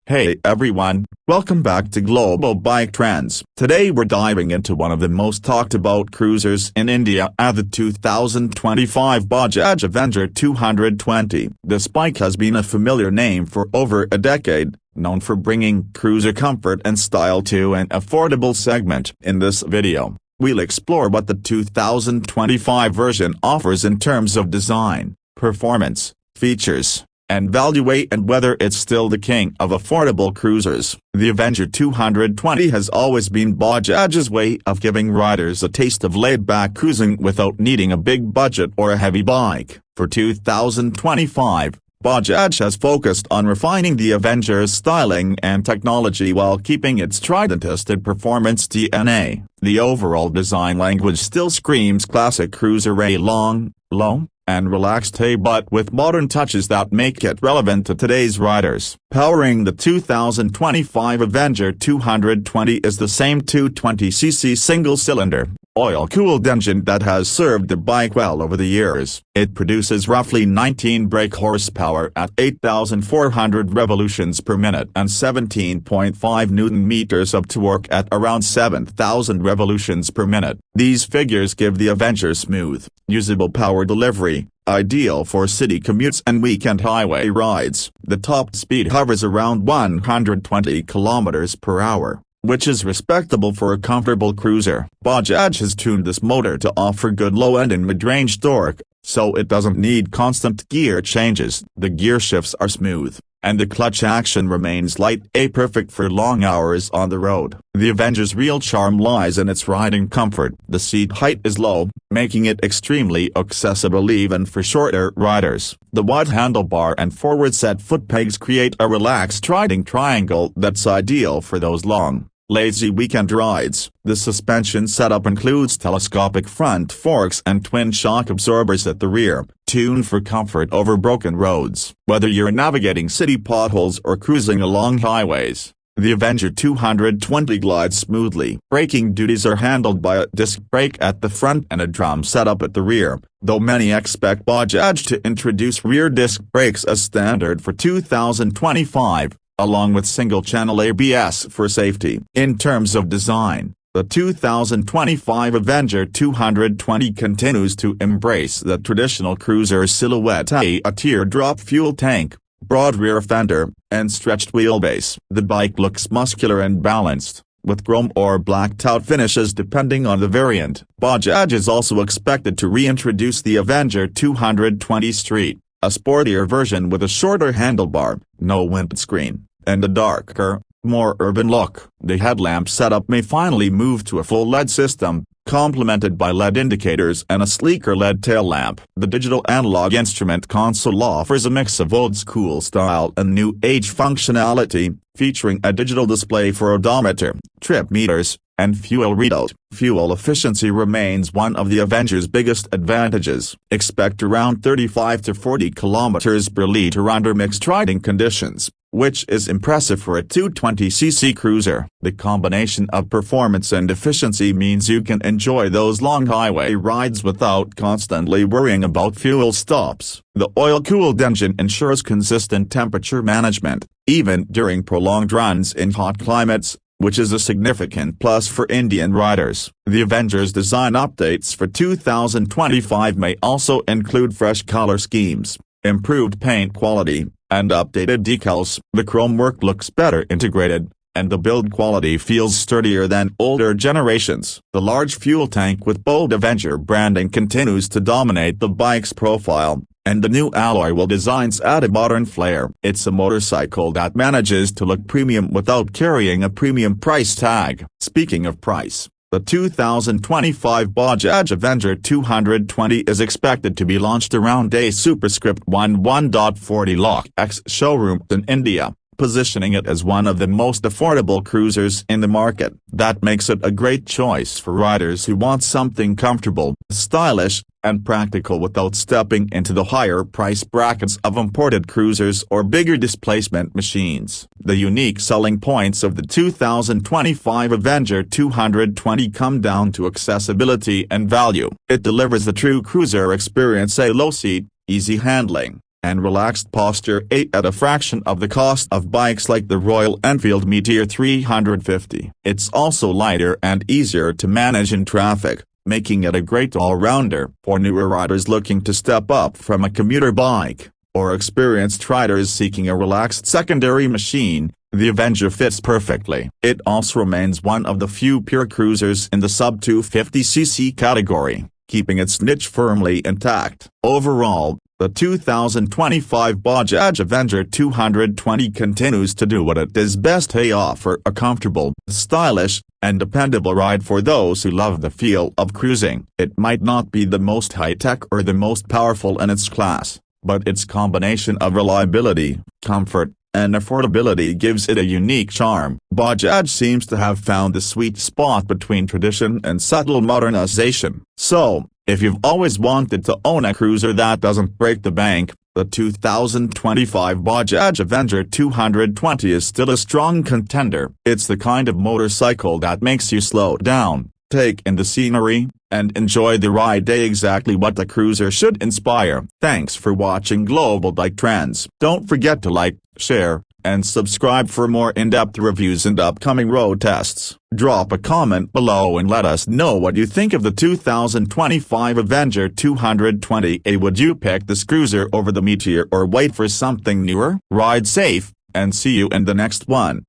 Hey everyone, welcome back to Global Bike Trends. Today we're diving into one of the most talked about cruisers in India, the 2025 Bajaj Avenger 220. This bike has been a familiar name for over a decade, known for bringing cruiser comfort and style to an affordable segment. In this video, we'll explore what the 2025 version offers in terms of design, performance, features, and value, and whether it's still the king of affordable cruisers. The Avenger 220 has always been Bajaj's way of giving riders a taste of laid-back cruising without needing a big budget or a heavy bike. For 2025, Bajaj has focused on refining the Avenger's styling and technology while keeping its tried-and-tested performance DNA. The overall design language still screams classic cruiser, long, low, and relaxed, but with modern touches that make it relevant to today's riders. Powering the 2025 Avenger 220 is the same 220cc single-cylinder, oil-cooled engine that has served the bike well over the years. It produces roughly 19 brake horsepower at 8,400 revolutions per minute and 17.5 Newton-meters of torque at around 7,000 revolutions per minute. These figures give the Avenger smooth, usable power delivery, ideal for city commutes and weekend highway rides. The top speed hovers around 120 km per hour, which is respectable for a comfortable cruiser. Bajaj has tuned this motor to offer good low-end and mid-range torque, so it doesn't need constant gear changes. The gear shifts are smooth, and the clutch action remains light, perfect for long hours on the road. The Avenger's real charm lies in its riding comfort. The seat height is low, making it extremely accessible even for shorter riders. The wide handlebar and forward-set foot pegs create a relaxed riding triangle that's ideal for those long, lazy weekend rides. The suspension setup includes telescopic front forks and twin shock absorbers at the rear, tuned for comfort over broken roads. Whether you're navigating city potholes or cruising along highways, the Avenger 220 glides smoothly. Braking duties are handled by a disc brake at the front and a drum setup at the rear, though many expect Bajaj to introduce rear disc brakes as standard for 2025. Along with single-channel ABS for safety. In terms of design, the 2025 Avenger 220 continues to embrace the traditional cruiser silhouette: a teardrop fuel tank, broad rear fender, and stretched wheelbase. The bike looks muscular and balanced, with chrome or blacked-out finishes depending on the variant. Bajaj is also expected to reintroduce the Avenger 220 Street, a sportier version with a shorter handlebar, no windscreen, and a darker, more urban look. The headlamp setup may finally move to a full LED system, complemented by LED indicators and a sleeker LED tail lamp. The digital analog instrument console offers a mix of old-school style and new-age functionality, featuring a digital display for odometer, trip meters, and fuel readout. Fuel efficiency remains one of the Avenger's biggest advantages. Expect around 35 to 40 km per liter under mixed riding conditions, which is impressive for a 220cc cruiser. The combination of performance and efficiency means you can enjoy those long highway rides without constantly worrying about fuel stops. The oil-cooled engine ensures consistent temperature management, even during prolonged runs in hot climates, which is a significant plus for Indian riders. The Avenger's design updates for 2025 may also include fresh color schemes, improved paint quality, and updated decals. The chrome work looks better integrated, and the build quality feels sturdier than older generations. The large fuel tank with bold Avenger branding continues to dominate the bike's profile, and the new alloy wheel designs add a modern flair. It's a motorcycle that manages to look premium without carrying a premium price tag. Speaking of price, the 2025 Bajaj Avenger 220 is expected to be launched around a superscript 11.40 lakh X showroom in India, positioning it as one of the most affordable cruisers in the market. That makes it a great choice for riders who want something comfortable, stylish, and practical without stepping into the higher price brackets of imported cruisers or bigger displacement machines. The unique selling points of the 2025 Avenger 220 come down to accessibility and value. It delivers the true cruiser experience: a low seat, easy handling, and relaxed posture at a fraction of the cost of bikes like the Royal Enfield Meteor 350. It's also lighter and easier to manage in traffic, making it a great all-rounder for newer riders looking to step up from a commuter bike, or experienced riders seeking a relaxed secondary machine. The Avenger fits perfectly. It also remains one of the few pure cruisers in the sub-250cc category, keeping its niche firmly intact. Overall, the 2025 Bajaj Avenger 220 continues to do what it does best: offer a comfortable, stylish, and dependable ride for those who love the feel of cruising. It might not be the most high-tech or the most powerful in its class, but its combination of reliability, comfort, and affordability gives it a unique charm. Bajaj seems to have found the sweet spot between tradition and subtle modernization. So, if you've always wanted to own a cruiser that doesn't break the bank, the 2025 Bajaj Avenger 220 is still a strong contender. It's the kind of motorcycle that makes you slow down, take in the scenery, and enjoy the ride. Exactly what the cruiser should inspire. Thanks for watching Global Bike Trends. Don't forget to like, share, and subscribe for more in-depth reviews and upcoming road tests. Drop a comment below and let us know what you think of the 2025 Avenger 220. Would you pick this cruiser over the Meteor or wait for something newer? Ride safe, and see you in the next one.